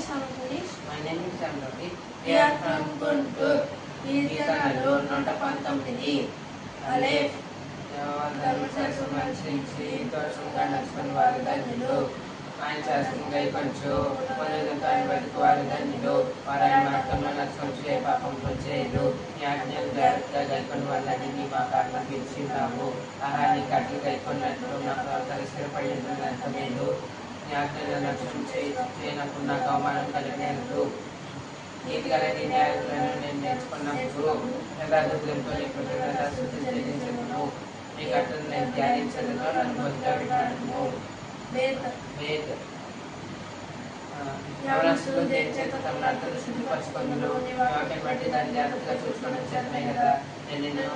some English. My name is Ramravi. We are from Guntur. కీర్తనలు 119. Aleph ధర్మశాస్త్రం అనుసరించి దోషంగా నడుచుకుని వారు ధన్యులు. ఆయన శాస్త్రంగా కొంచెం పునరుద్ధరణ బతుకు వారు ధన్యులు. వారు ఆయన మార్గంలో నడుచుకొని ఏ పాపంలో చేయరు. నీ ఆజ్ఞలు జాగ్రత్తగా గైకొని వాళ్ళని నీ మా కారణం పిలిచిన్నాము. ఆహాన్ని కట్లు గైకొన్నట్లు నా ప్రవర్తన స్థిరపడి ఉన్నంత మేలు. నీ ఆజ్ఞలు నష్టం చేయనప్పుడు నాకు అవమానం కలిగినట్లు. నీతి గల నీ న్యాయాలను నేను నేర్చుకున్నప్పుడు యథార్థులతో నీ కృతజ్ఞత స్తుతి చెల్లించదును. నీ కట్టను నేను ధ్యానించదును. నన్ను బతుగా పెట్టాను. వేద్ యవనస్తులు దేని చేత తమ అర్థాలు శుద్ధిపరచుకుందురు. వాటిని బట్టి దాన్ని జాగ్రత్తగా చూసుకోవడం చేతనే కదా నేను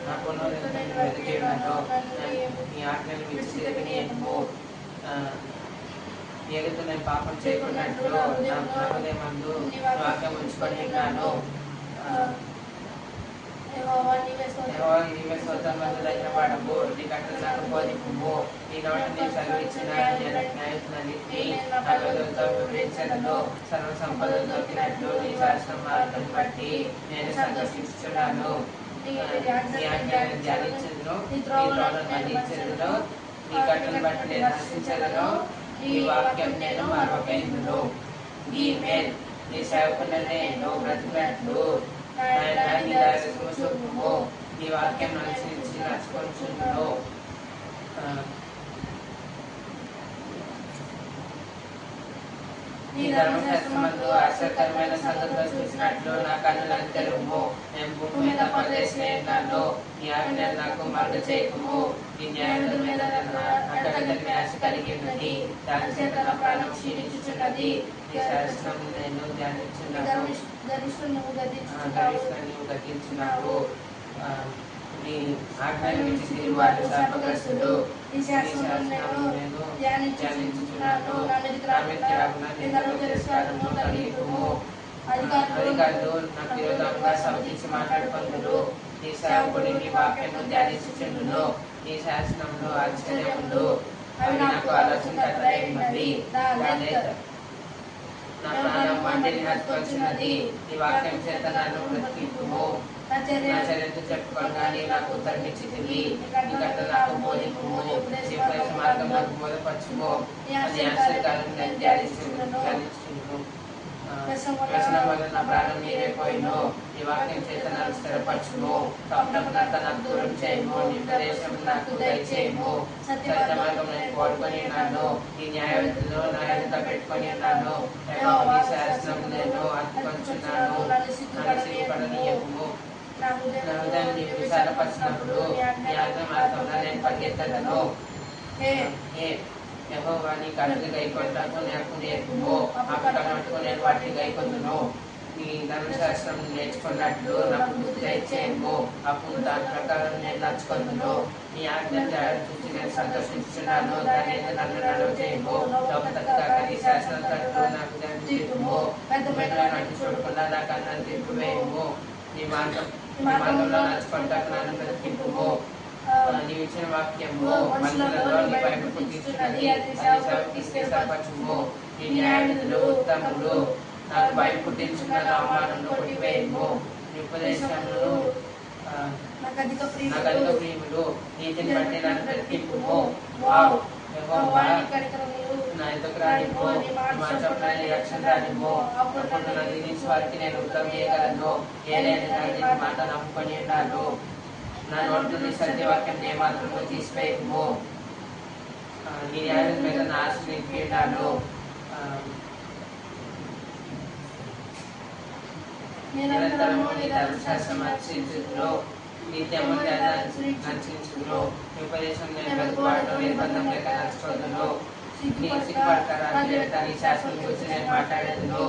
నా పునరుద్ధరణ వెతికి ఉన్నాను. నీ ఆజ్ఞలు విడిచి ఏమో ఏదైతే నేను పాపం చేయకున్నట్లు నా హృదయమందు వాక్యం ఉంచుకొని ఉన్నాను. నీవే స్వతంత్రులైన వాడము. నీ కట్టలు నాకు బోధింపుము. నీ నోట నీ సెలవిచ్చిన న్యాయస్తులన్నింటినీ నా పెదవులతో వివరించను. సర్వ సంపదలు దొరికినట్లు నీ శాస్త్రం మార్గం బట్టి నేను సంతోషిస్తున్నాను. నీ ఆజ్ఞలను ధ్యానించదును. నీ త్రోవలను మన్నించదును. నీ కట్టలు బట్టి నేను హర్షించదును. నీ వాక్యం నేను మరొకైందును. నీ మేల్ నీ సేవకులను నేను బ్రతికినట్లు నీ వాక్యం అనుసరించి నడుచుకుంటున్నాను. నీ ధర్మశాస్త్రమందు ఆశ్చర్యకరమైన సంగతులు చూసినట్లు నా కన్నులను తెరువు. నేను భూమి మీద పరదేశినాను. నీ ఆజ్ఞలు నాకు మరుగ చేయకుము. నీ న్యాయాల మీద నాకు ఆశ కలిగి ఉన్నది. దాని చేత నా ప్రాణం క్షీణించుచున్నది. నీ శాస్త్రం నేను ధ్యానించున్నాను. నీవు గతించున్నావు. నీ ఆజ్ఞలు విడిచి వారు శాపగ్రస్తులు. నీ శాస్త్రం నేను ధ్యానించుచున్నాను. అధికారులు నాకు విరోధంగా సమర్థించి మాట్లాడుకుందురు. నీ సేవకుడి నీ వాక్యము ధ్యానించుచుండును. నీ శాసనంలో ఆశ్చర్యములు అవి నాకు ఆలోచన ఉన్నది. నా ప్రాణం మంటిని హత్తుకొచ్చినది. నీ వాక్యం చేత నన్ను బ్రతికింపుము. నా చర్యతో చెప్పుకోగా నీ నాకు ఉత్తరమిచ్చితివి. నీ గట్ట నాకు బోధింపుము. నీ ఉపదేశ మార్గం నాకు బోధపరచుము. నీ ఆశ్చర్యకాలను నేను ధ్యానించును. వ్యసనం వల్ల నా ప్రాణం నీరైపోయిను. నీ వాక్యం చేత నన్ను స్థిరపరచుము. తప్పునంతా నాకు దూరం చేయము. నీ ఉపదేశం నాకు దయచేయము. సత్య మార్గం నేను కోరుకొని ఉన్నాను. నీ న్యాయవిధులు నా ఎదుట పెట్టుకొని ఉన్నాను. నీ శాసనం నేను అత్తుకొంచున్నాను. నన్ను సిగ్గుపడనీయకుము. నా హృదయం నీకు విశాలపరిచినప్పుడు నీ ఆజ్ఞ మార్గంలో నేను పరిగెత్తను. యెహోవా నీ కట్టలు గైకొనుటకు నాకు నేర్పుము. అప్పటికన్నట్టుకు నేను వాటిని గైకొందును. నీ ధర్మశాస్త్రం నేర్చుకున్నట్లు నాకు బుద్ధి దయచేయము. అప్పుడు దాని ప్రకారం నేను నడుచుకొందును. నీ ఆజ్ఞ చూసి నేను సంతోషించుచున్నాను. దాని నన్ను నడువ చేయము. నీ శాస్త్రం తట్టు నాకు తిప్పుము. నటు చూడకుండా నా కన్నులను తిప్పివేయము. నీ మార్గంలో నడుచుకుంటాకు నన్ను బ్రతికింపుము. నీవు ఇచ్చిన వాక్యము మనుషులలో నీ వైపు పుట్టించున్నది. సర్పచుము. నీ న్యాయవిధులు ఉత్తములు. నాకు భయం పుట్టించున్న అవమానంలో కొట్టివేయము. నీ ఉపదేశములు నాకు అధిక ప్రియములు. నీతిని బట్టి నన్ను బ్రతికింపుము. యెహోవా నా ఎదుకు రానివ్వు. మా చొప్పున నీ రక్షణ రానివ్వు. అప్పుడు నన్ను నిందించే వారికి నేను ఉత్తరం చేయగలను. ఏదైనా నీ మాట నమ్ముకొని ఉన్నాను. నా నోటి నుండి సత్యవాక్యం ఏ మాత్రము తీసివేయము. నీ న్యాయం మీద నా ఆశ నింపి ఉన్నాను. నిరంతరము నీ ధర్మశాస్త్రం అర్చించుదును. నిత్యము నర్చించుదును. నీ ఉపదేశం నేను వెతుకువాడు నిర్బంధం లేక నడుచుకోదును. నీ సిగ్గుపడతారా నీ శాస్త్రం చూసి నేను మాట్లాడేదును.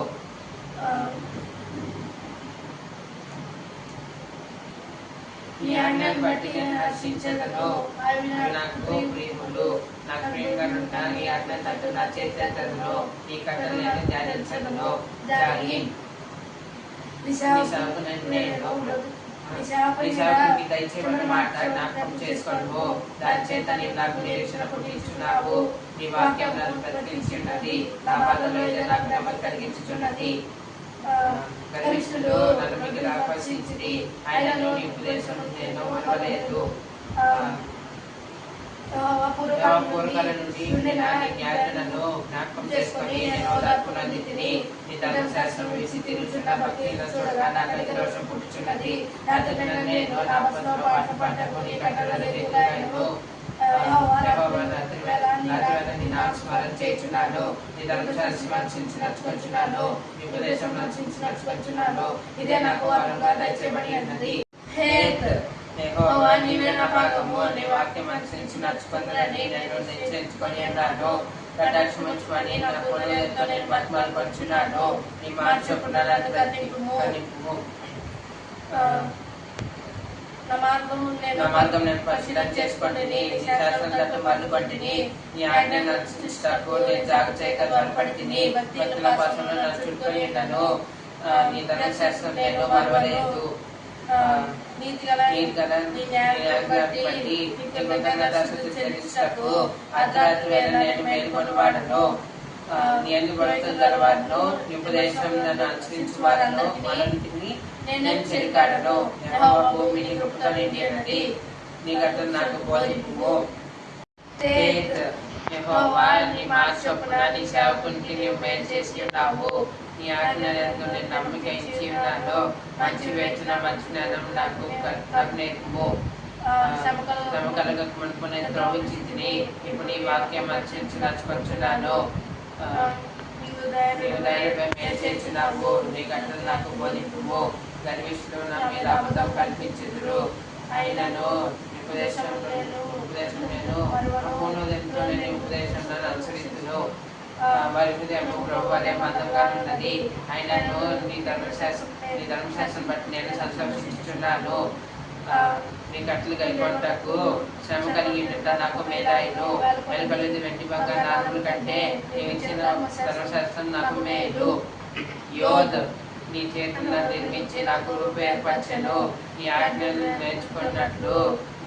నీ ఆజ్ఞను బట్టి నేను హర్షించదను. అవి నాకు ప్రియములు. నాకు ప్రియంగా ఉన్న నీ ఆజ్ఞ తట్టు నా చేసేదను. నీ కట్టలు నేను ధ్యానించదను. నీ సేవకు నేను నీ సేవకునికి దయచేయమని మాట జ్ఞాపకం చేసుకొనుము. దాని చేత నీవు నాకు నిరీక్షణ పుట్టించున్నావు. నీ వాక్యం నన్ను బ్రతికించున్నది. నా బాధలో నాకు నెమ్మది కలిగించుచున్నది. గర్విష్ఠులు నన్ను మిగిలి ఆకర్షించిరి, ఆయనను నీ ఉపదేశం నేను మరవలేదు. పూర్వకాల నుండి ఉండిన నీ న్యాయాలను జ్ఞాపకం చేసుకొని నేను ఓదార్పునందితిని. నీ ధర్మశాస్త్రం వేసి తిరుగుతున్న భక్తిని చూడగా నా కలిగి రోషం పుట్టుచున్నది. నా తండ్రి నేను నా మనసులో పాట పాటకు నీ కట్టడలు ఎదుగుతాను. రాత్రి నాకు స్మరణ చేయుచున్నాను. నీ ధర్మశాస్త్రం అనుసరించి నడుచుకొచ్చున్నాను. నీ ఉపదేశం అనుసరించి నడుచుకొచ్చున్నాను. ఇదే నాకు వరంగా దయచేయబడి ఉన్నది. యెహోవా నీవే నా భాగము. నీ వాక్యం అనుసరించి నడుచుకుందని నేను నిశ్చయించుకొని ఉన్నాను. కటాక్షమించుకొని నా పునరులతో నేను బతిమాలుకొచ్చున్నాను. నీ మాట చొప్పున నన్ను కనిపుము. నా మార్గం నేను పరిశీలన చేసుకొని నీ శాస్త్రం మల్లు పట్టిని. నీ ఆజ్ఞను అనుసరించుటకు నేను జాగ్రత్త చేయక త్వరపడి తిని భక్తుల పాసంలో నడుచుకొని ఉన్నాను. నీ ధర్మశాస్త్రం నేను మరవలేదు. అర్ధరాత్రి వేళ నేను మేల్కొని వాడను. నీ అందుబడుతున్న వారిను ఉపదేశం నన్ను అనుసరించు వారిను అన్నింటినీ నేను చెరికాడను. భూమి నీ కృపతో నిండి ఉన్నది. నీ గట్టలు నాకు బోధింపుము. యెహోవా నీ మాట చొప్పున నీ సేవకునికి నీవు మేలు చేసి ఉన్నావు. నీ ఆజ్ఞలందు నేను నమ్మిక ఇచ్చి ఉన్నాను. మంచి వేచిన మంచి జ్ఞానం నాకు నేర్పుము. శ్రమ కలగక మునుపు నేను ప్రవచించితిని. ఇప్పుడు నీ వాక్యం అనుసరించి నడుచుకొచ్చున్నాను. నీవు ధైర్యంగా మేలు చేస్తున్నావు. నీ గట్టలు నాకు బోధింపుము. గర్విష్ఠులు నా మీద అబద్ధం కల్పించుదురు. అయినను ఉపదేశం నేను పూర్ణోదయంతో నేను ఉపదేశం అనుసరిస్తును. వారి హృదయం ప్రభువాలయం అందంగా ఉన్నది. అయినను నీ ధర్మశాస్త్రం బట్టి నేను సంతోషించుచున్నాను. నీ కట్లు గైకొంటకు శ్రమ కలిగి నాకు మేలాయిను. వెలుపలిది వెండి బంగారు నాలుగుల కంటే నీవు ఇచ్చిన ధర్మశాస్త్రం నాకు మేలు. యోధ్ నీ చేతులను నిర్మించి నాకు రూపు ఏర్పరచెను. నీ ఆజ్ఞలు నేర్చుకున్నట్లు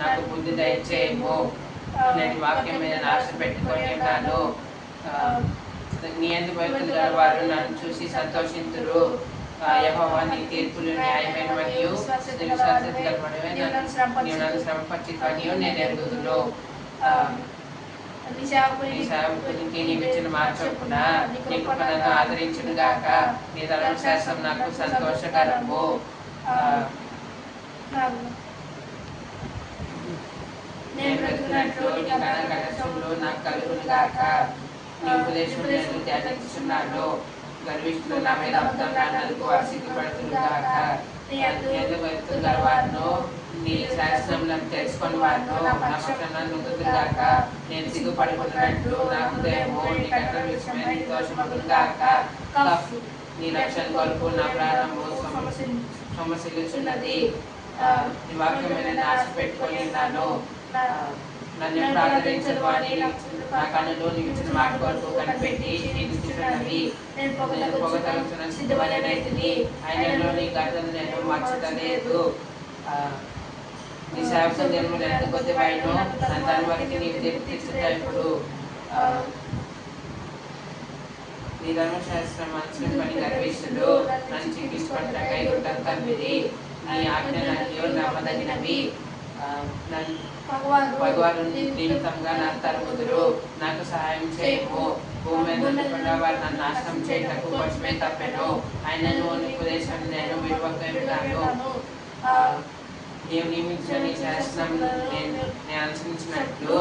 నాకు బుద్ధి దయచేయము. నేను వాక్యం మీద ఆశ పెట్టుకొని ఉన్నాను. నీ యందు భయభక్తులు గల వారు నన్ను చూసి సంతోషింతురు. యెహోవా నీ తీర్పులు న్యాయమైన మరియు నీవు నన్ను శ్రమపరిచితనియు నేను ఎరుగుదును. నీ సేవకునికి నీవు ఇచ్చిన మాట చొప్పున నీ కృప నన్ను ఆదరించును గాక. నీ ధర్మశాస్త్రం నాకు సంతోషకరము. నేను బ్రతుకున్నట్లు నీ కటాక్షములు నాకు కలుగును గాక. నీ ఉపదేశం నేను ధ్యానించుచున్నాను. గర్విష్ఠులు నా మీద అబద్ధంకు సిగ్గుపడుతును గాక. నీ యందు భయభక్తులు గల వారును నీ శాస్త్రములను తెలుసుకొని వారును నా పక్షాన నుండును గాక. నేను సిగ్గుపడుకున్నట్లు నా హృదయము నీ కట్టల విషయమై నిర్దోషమగును గాక. నీ రక్షణ కొరకు నా ప్రాణము సొమ్మసిల్లుచున్నది. నీ వాక్యమైన ఆశ పెట్టుకొని ఉన్నాను. నన్ను ప్రార్థించదు అని నా కన్నులు నీవు ఇచ్చిన మాట కొరకు కనిపెట్టి నిలుచున్నవి. నేను పొగతలుచున్న సిద్ధమనేది ఆయనలో నీ గర్దను నేను మర్చితలేదు. నీ సేవకుల జన్మలు ఎంత కొద్దివైనో దాని వరకు నీవు తీర్చుతాయిప్పుడు. నీ ధర్మశాస్త్రం మనసుని పని గర్విష్ఠులు నన్ను చికిత్సపట్ల కైగుంటారు తప్పిది. నీ ఆజ్ఞలు నమ్మదగినవి. భగవాను నిమిత్తంగా నన్ను తరుముదురు. నాకు సహాయం చేయము. భూమి మీద వారు నన్ను నాశనం చేయటకు కొంచెమే తప్పెను. ఆయనను ఉపదేశం నేను విలువక విన్నాను. నీవు నియమించిన నీ శాస్త్రం నేను అనుసరించినట్లు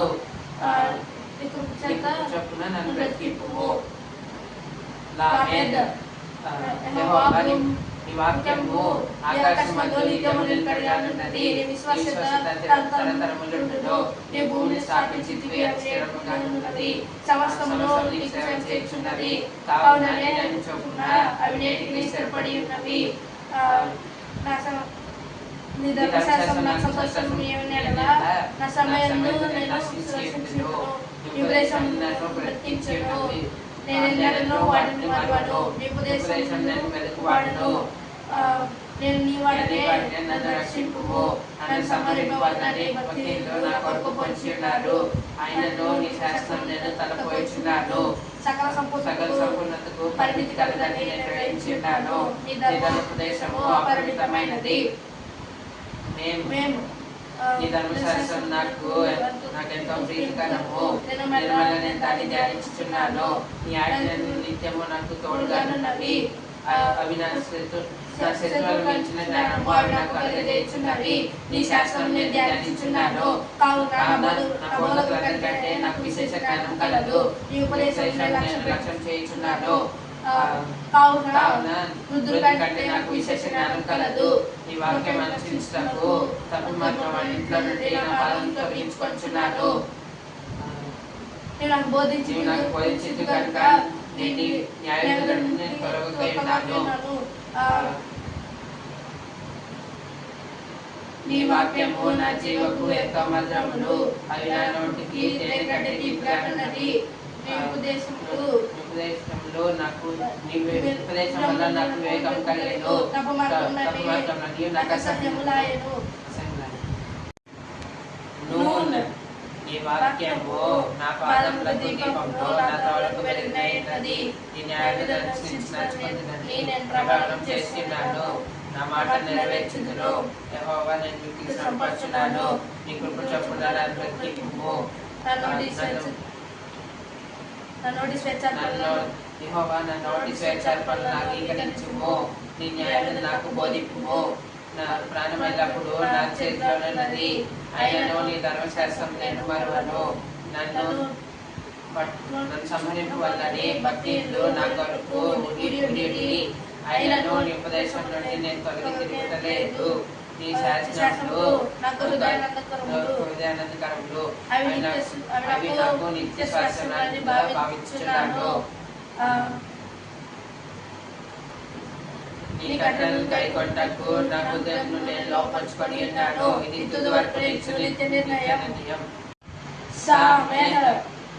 చొప్పున నన్ను బ్రతికింపుము. నీ వాక్యము ఆకాశమందు నిత్యము నిలకడగానున్నది. తరతరములుండును. నీ భూమిని స్థాపించితివి, అది స్థిరముగానున్నది. సమస్తమును నీకు సేవ చేయుచున్నది. కావున నేను చొప్పున అవి నేటికి స్థిరపడి ఉన్నవి. నీ ధర్మశాస్త్రం నాకు సంతోషమయ్యున్నెడల నా సమయమును నేను సంతోషించుదును. నీ ఉపదేశం నన్ను బ్రతికించును. నేను ఎన్నడూ వాటిని మరువను. నీ ఉపదేశం నేను వెతుకువాడును. నేను నీ వాడినే వాడినే నన్ను రక్షింపుము. నన్ను సంహరింపవలనని భక్తితో నా కొరకు పొంచి ఉన్నారు. ఆయనను నీ శాస్త్రం నేను తలపోయిచున్నాను. సకల సకల సంపూర్ణతకు పరిమితి కలదని నేను గ్రహించి ఉన్నాను. నీ ధర్మోపదేశము అపరిమితమైనది. మేము నీ ధర్మశాస్త్రం నాకెంతో ప్రీతికరము. నేను దాన్ని ధ్యానించుచున్నాను. నీ ఆజ్ఞలు నిత్యము నాకు తోడుగానున్నవి. అవి నా శత్రువుల మించిన జ్ఞానము అవి నాకు కలుగజేయుచున్నవి. నీ శాస్త్రం నేను ధ్యానించుచున్నాను. కావున నా బోధకుల కంటే నాకు విశేష జ్ఞానం కలదు. నీ ఉపదేశం నేను లక్ష్యం చేయుచున్నాను. కావున వృద్ధుల కంటే నాకు విశేష జ్ఞానం కలదు. నీ వాక్యం అనుసరించుటకు తప్పు మార్గం ఇంట్లో నుండి నా పాదం తొలగించుకొంచున్నాను. నీవు నాకు బోధించింది కనుక నేను న్యాయవిధులను నేను తొలగకై ఉన్నాను. నీ వాక్యము నా జీవకు ఎంతో మధురములు. అవి నా నోటికి తేనె కంటే తీపిగానున్నది. ఉపదేశంలో నాకు నీ ఉపదేశం వల్ల నాకు వివేకం కలిగెను. తప్పు మార్గంలో నీవు నాకు అసహ్యములాయెను. నీ వాక్యము నా పాదములకు దీపమును నా త్రోవలకు వెలుగునైనది. నీ న్యాయవిధులను నడుచుకొందునని నేను ప్రమాణం చేస్తున్నాను. నా మాట నెరవేర్చుదును. యెహోవా నేను మీకు సంపర్చున్నాను. నీ కృప చొప్పున నన్ను బ్రతికింపుము. యెహోవా నా నోటి స్వేచ్ఛార్పణను అంగీకరించుము. నీ న్యాయమును నాకు బోధింపుము. నా ప్రాణమైనప్పుడు నా చేతిలోనున్నది. ఆయనను నీ ధర్మశాస్త్రం నేను మరువను. నన్ను సంహరింపవలనని భక్తిలో నా కొరకు ఉడియుడి. ఆయనను నీ ఉపదేశం నుండి నేను తొలగి తిరుగుతలేదు. నీ శాసనములు హృదయానందకరములు. అవి నాకు నిత్య శాసనాన్ని భావించున్నాను. నీ కట్టలను కైకొట్టకు నా హృదయం నేను లోపరుచుకొని ఉన్నాను. ఇది తుది వరకు నిత్య నిర్ణయం.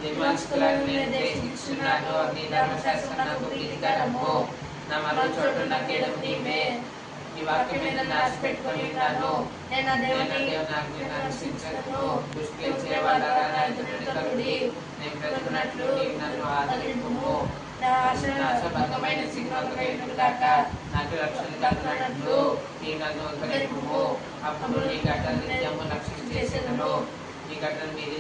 నిర్మల్సుకులను నిర్దేశించున్నాను. నీ ధర్మశాస్త్రం నాకు ప్రీతికరము. నా మరో చోటు నా కేడము నీవే. నీ వాక్యం మీద నాశ పెట్టుకొని ఉన్నాను. నేను అనుసరించను. దుష్కరించే వాళ్ళగా నా ఎదురు కలుడి. నేను బ్రతుకున్నట్లు నీవు నన్ను ఆదరింపుము. నాశభంగమైన సిగ్గుగాక నాకు రక్షణ కలుగునట్లు నీవు నన్ను ఉద్ధరింపుము. అప్పుడు నీ గడ్డలు నిత్యము రక్షణ చేసేదను. నీ గడ్డల మీది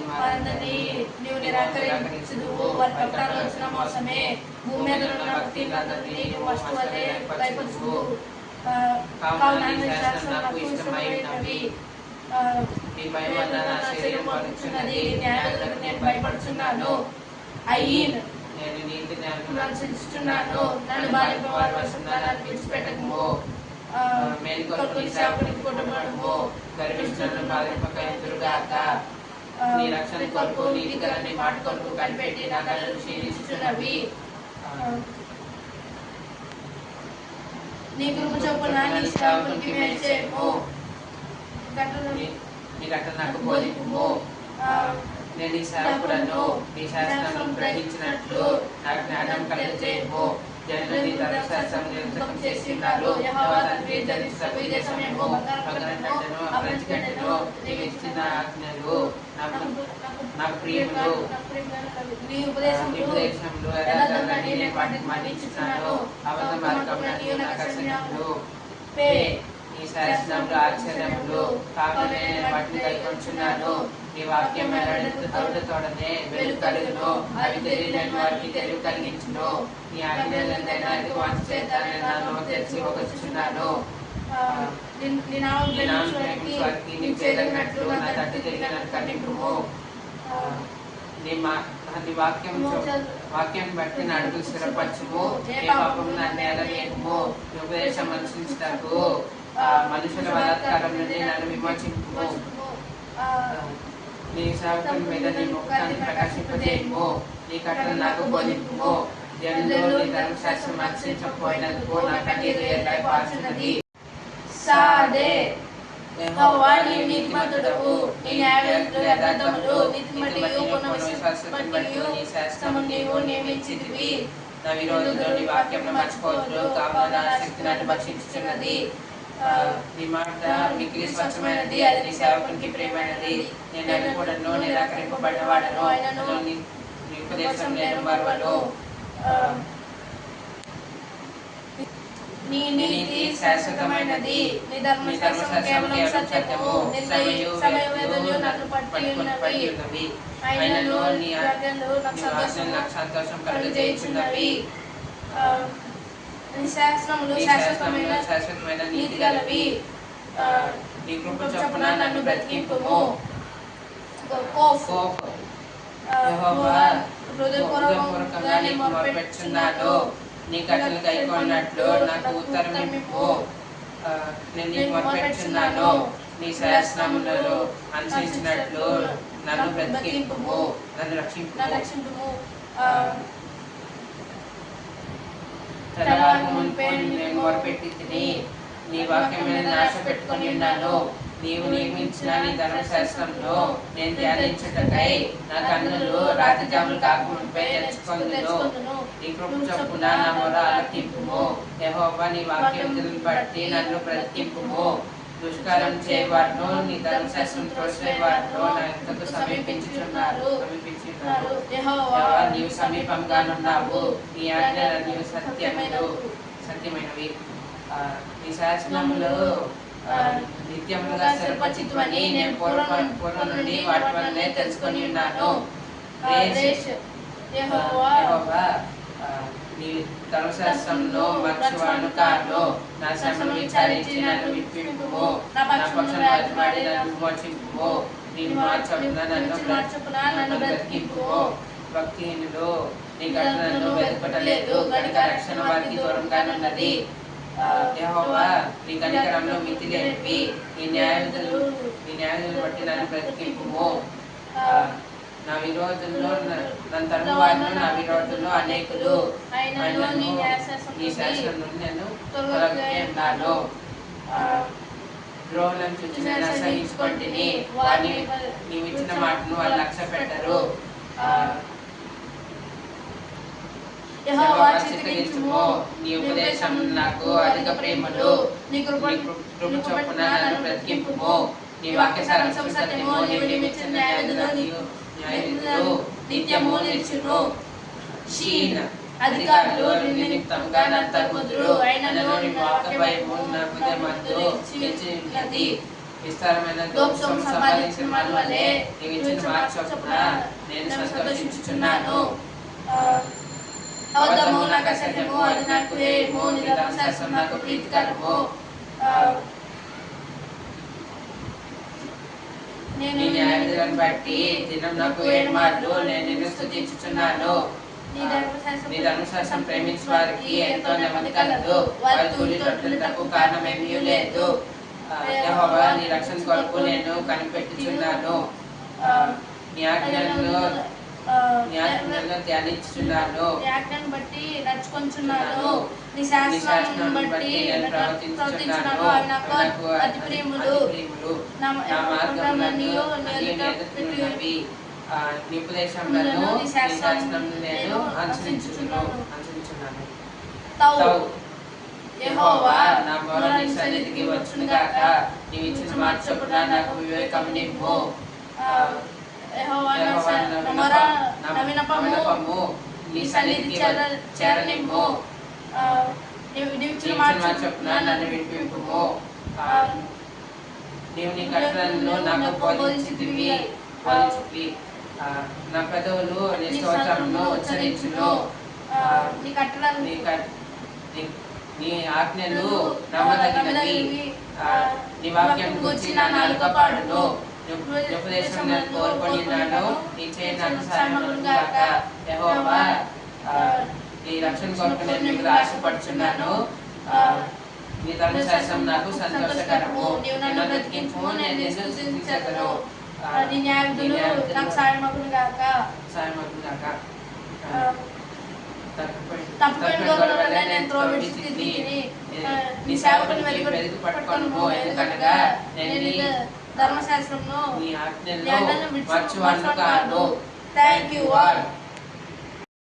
నీవు నిరాకరించుదువు. వచ్చిన మోసమే భూమి మీద ఉన్న భక్తిని వస్తువులే భయపరచువు. కావున నీ శాస్త్రం నాకు ఇష్టమైనవి. నీ భయం వల్ల నా శరీరం వలుచున్నది. న్యాయాలకు నేను భయపడుచున్నాను. నేను నీతి న్యాయం అనుసరిస్తున్నాను. నన్ను బాధింపే వారి వశంగా నన్ను విడిచిపెట్టకము. మేలుకొరకు నీ సేవకునికి కుటుంబము గర్విష్ఠులను బాధింపక ఎదురుగాక. నీ రక్షణ కొరకు నీతిగల నీ మాట కొరకు కనిపెట్టి నా కళ్ళు క్షీణిస్తున్నవి. నీ కృప చొప్పున నీ సేవకునికి మేలు చేయము. నీ ఘటన నాకు బోధింపుము. నేను నీ సేవకులను నీ శాస్త్రం గ్రహించినట్లు నాకు జ్ఞానం కలుగజేయము. జనులు నీ ధర్మశాస్త్రం నిరంతరం చేసి ఉన్నారు. యెహోవా తండ్రి ధరించుటకు ఇదే సమయము. బంగారం కంటెను నీవు ఇచ్చిన ఆజ్ఞలు నాకు ప్రియములు. నీ ఉపదేశంలో యథార్థమని నేను వాటిని మన్నించుచున్నాను. అబద్ధ మార్గమున నీవు నాకు అసహ్యములు. నీ శాసనములు ఆశ్చర్యములు. కావున నేను వాటిని కైకొంచున్నాను. నీ వాక్యం తోడనే వెలుగు కలుగును. అవి తెలియని వారికి తెలివి కలిగించును. నీ ఆజ్ఞలందైనా వాటి చేత నేను నా నోరు తెరిచి ఒకచున్నాను. నీ చేయగలిగినట్లు నా తట్టు తిరిగినట్టు కనిపుము. నీ వాక్యం బట్టి నా అడుగులు స్థిరపరచుము. ఏ పాపం నా నేల లేకుము. నీ ఉపదేశం అనుసరించుటకు మనుషుల బలాత్కారం నుండి నన్ను విమోచింపుము. నీ సేవకుల మీద నీ ముఖాన్ని ప్రకాశింపజేయము. నీ కట్టలు నాకు బోధింపుము. జనులు నీ ధర్మశాస్త్రం అనుసరించకపోయినందుకు నా కన్నీరు ఎల్లై పారుచున్నది. యెహోవా నీవు నీతిమంతుడవు. నీ న్యాయములు యథార్థములు. నీతిమంతునియు పూర్ణవిశ్వాసమునియు నీ శాస్త్రము నీవు నియమించితివి. నా విరోధులు నీ వాక్యమును మర్చిపోదురు. కావున నా శక్తి నన్ను భక్షించుచున్నది. నీ మాట మిక్కిలి స్వచ్ఛమైనది, అది నీ సేవకునికి ప్రియమైనది. నేను అది కూడాను నిరాకరింపబడినవాడను, నీ ఉపదేశం నేను మరువను. నీ నీతి శాశ్వతమైనది, నీ ధర్మశాస్త్రం కేవలం సత్యము. సమయవేదనలు నన్ను పట్టి ఉన్నవి, అయినను నీ ఆజ్ఞలు నాకు సంతోషం కలుగజేయుచున్నవి. నీ శాసనములు శాశ్వతమైన నీతి గలవి. నీ కృప చొప్పున నన్ను బ్రతికింపుము. యెహోవా, హృదయపూర్వకంగా నీకు మొరపెట్టుచున్నాను. నీ కట్టలు గైకొన్నట్లు నాకు ఉత్తరం ఇమ్ము. నేను నీకు మొరపెట్టుచున్నాను. నీ శాసనములను అనుసరించినట్లు నన్ను బ్రతికింపుము, నన్ను రక్షింపుము. తెల్లవారు మునిపే నేను మొరపెట్టి తిని నీ వాక్యం మీద ఆశ పెట్టుకొని ఉన్నాను. నీవు నియమించిన నీ ధర్మశాస్త్రంలో నేను ధ్యానించుటకై నా కన్నులు రాత్రి జాములు కాకమునిపై తెరుచుకొందును. నీ కృప చొప్పున నా మొర ఆలకింపుము. యెహోవా, నీ వాక్యం బట్టి నన్ను బ్రతికింపుము. దుష్కారం చేయవారును నీ ధర్మశాస్త్రం తోసేవారును నా యొద్దకు సమీపించుచున్నారు. యెహోవా, నీవు సమీపంగానున్నావు. నీ ఆజ్ఞలు సత్యమైనవి. నీ శాసనములు నిత్యములుగా స్థిరపరిచితివని నేను పూర్వం నుండి వాటి వల్లనే తెలుసుకొని ఉన్నాను. యెహోవా, నీ ధర్మశాస్త్రంలో మర్చివాడు కాను. నా శ్రమను విచారించి నన్ను విడిపింపుము. నా పక్షం మాట్లాడి నన్ను విమోచింపుము. నీ మాట చొప్పున నన్ను బ్రతికింపుము. భక్తిహీనులు నీ ఘటనను వెతుకటలేదు కనుక రక్షణ వారికి దూరంగానున్నది. యెహోవా, నీ కనికరంలో మితి లేనివి. నీ న్యాయవిధులు బట్టి నన్ను బ్రతికింపుము. నా విరోధుల్లో నన్ను తరువారును నా విరోధుల్లో అనేకులు. నీ శాసనం నుండి నేను తొలగి ఉన్నాను. ద్రోహులను చూసి నేను అసహించుకొంటిని. నీవు ఇచ్చిన మాటను వాళ్ళు లక్ష్య పెట్టరు. యెహోవా, చిత్తగించుము. నీ ఉపదేశం నాకు అధిక ప్రేమలు. నీ కృప చొప్పున నన్ను బ్రతికింపుము. నీ వాక్య సారాంశం సత్యము. నీవు నియమించిన న్యాయవిధులు నిత్యము నిలిచును. అధికారులు నిమిత్తముగా నన్ను తరుముదురు, అయినను నీ వాక్య భయము నా హృదయమందు నిలిచి ఉన్నది. విస్తారమైన దోషం సంపాదించిన వారి వలె నీవు ఇచ్చిన మాట చొప్పున నేను సంతోషించుచున్నాను. అబద్ధము నాకు అసహ్యము, అది నాకు హేయము. నీ ధర్మశాస్త్రం నాకు ప్రీతికరము. నీ న్యాయవిధులను బట్టి దినం నాకు 7 మార్లు నేను నిన్ను స్తుతించుచున్నాను. నీ ధర్మశాస్త్రం ప్రేమించే వారికి ఎంతో నెమ్మది కలదు. వారి తూలి తొట్టులకు కారణమేమీ లేదు. యెహోవా, నీ రక్షణ కొరకు నేను కనిపెట్టుచున్నాను. నీ ఆజ్ఞలను ధ్యానించుచున్నాను. బట్టి నడుచుకొంచున్నాను. నీ శాసనం బట్టి నేను ప్రవర్తించుచున్నాను. అవి నాకు అతి ప్రియములు. నా మార్గములన్నీ నీ ఉపదేశములను నీ శాసనములను నేను అనుసరించుచున్నాను. యెహోవా, నా మొర నీ సన్నిధికి వచ్చునుగాక. నీవు ఇచ్చిన మాట చొప్పున నాకు వివేకము నిమ్ము. నా విన్నపము నీ సన్నిధికి చేరనిమ్ము. నీవు మాట చొప్పున నన్ను విడిపింపుము. నీవు నీ కట్టడలను నాకు బోధించితివి. నా పెదవులు నీ స్తోత్రమును ఉచ్చరించును. నీ ఆజ్ఞలు నమ్మదగినవి. నీ వాక్యం గురించి నా నాలుక పాడును. ఉపదేశం నేను కోరుకొని ఉన్నాను. నీ చేయి నాకు సహాయముగాక. యెహోవా, నీ రక్షణ కొరకు నేను మీకు ఆశపడుచున్నాను. నీ ధర్మశాస్త్రం నాకు సంతోషకరము. నన్ను బ్రతికించుము, నేను నిన్ను స్తుతించెదను. నీ న్యాయవిధులు నాకు సాయమగునుగాక. తప్పిపోయిన గొర్రెల వలె నేను త్రోవిడిచి తిని నీ సేవకుని వెలుగు పట్టుకొనుము. ఎందుకనగా నేను నీ ధర్మశాస్త్రమును నీ ఆజ్ఞలను మర్చివాడును కాను. Thank you all.